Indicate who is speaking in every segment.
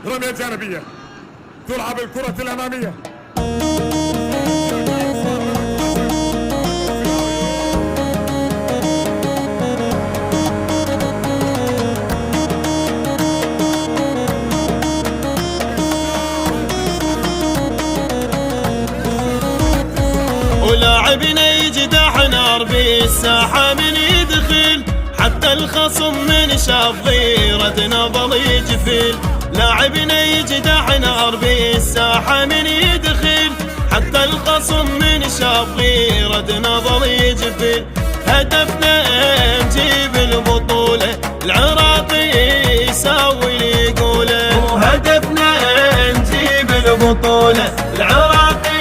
Speaker 1: رمية جانبية تلعب الكرة الأمامية.
Speaker 2: ولاعبنا يجدح نار بالساحة من يدخل، حتى الخصم من شاف ضيرتنا ظل يجفل. لاعبنا يجدح نار بالساحة من يدخل، حتى الخصم من شاف ضيرتنا ظل يجفل. هدفنا نجيب البطولة، العراقي يساوي اللي يقوله. وهدفنا نجيب البطولة، العراقي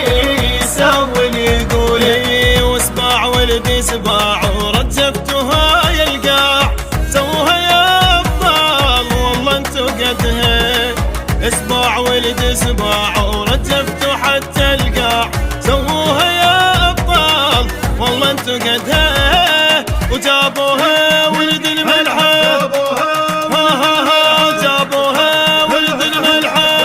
Speaker 2: يساوي اللي يقوله. واسباع ولدي سباع ورجفتها يا القاع، سووها يا ابطال والله انتو قدها. اسباع ولدي سباع ورجفتوا حتى القاع، سووها يا ابطال والله انتو قدها. وجابوها ولد الملحة، جابوها ولد الملحة.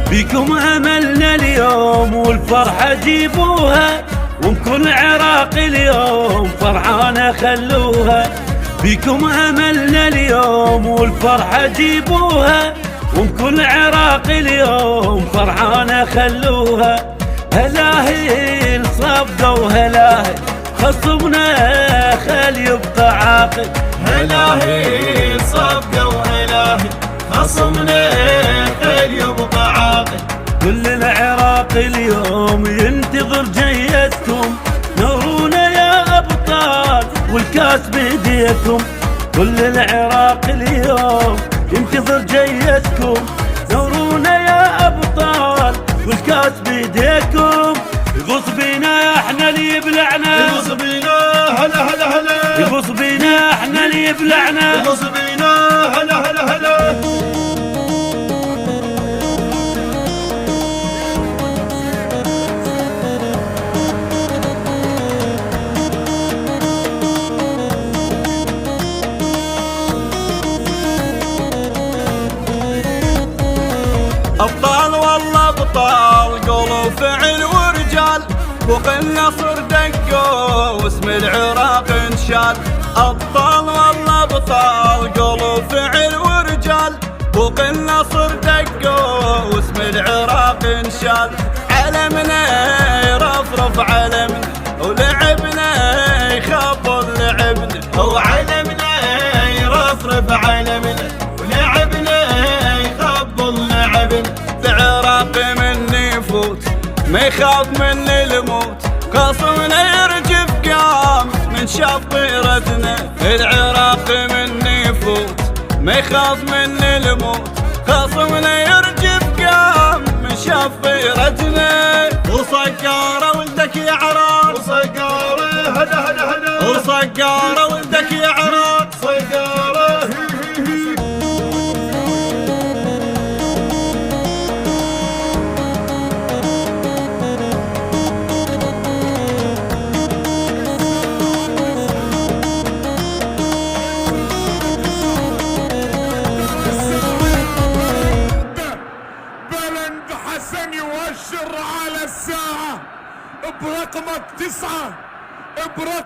Speaker 3: بيكم املنا اليوم والفرحة جيبوها، وبكل عراق اليوم فرحانة خلوها. بيكم املنا اليوم والفرحة جيبوها، وبكل عراق اليوم فرحانة خلوها. هلاهل صفقوا هلاهل خصمنا خل يبقى عاقل.
Speaker 2: هلاهل صفقوا هلاهل خصمنا خل يبقى عاقل.
Speaker 3: كل العراق اليوم ينتظر جيتكم، نورونا يا ابطال والكاس بيديكم. كل العراق اليوم ينتظر جيتكم، نورونا يا ابطال والكاس بيديكم. يغص بينا احنا اللي يبلعنا،
Speaker 2: يغص بينا هلا هلا هلا،
Speaker 3: يغص بينا احنا اللي يبلعنا،
Speaker 2: يغص بينا هلا هلا هلا. أبطال والله أبطال، قولوا فعل ورجال. فوق النصر دقوا واسم العراق انشال. أبطال والله أبطال، قولوا فعل ورجال. فوق النصر دقوا واسم العراق انشال. علمنا يرفرف علمنا، ولعبنا يخبط لعبنا. وعلمنا يرفرف علمنا، ولعبنا يخبط لعبنا. العراقي مني يفوت ما يخاف من الموت، خصمنا يرجف قام من شاف طيرتنا. العراقي مني يفوت ما يخاف من الموت، خصمنا يرجف قام من شاف طيرتنا. وصقارة ولدك يا عراق، وصقارة هدا هدا هدا، وصقارة ولدك يا عراق، صقارة.
Speaker 1: حسن يؤشر على الساعة برقمك 9 برقم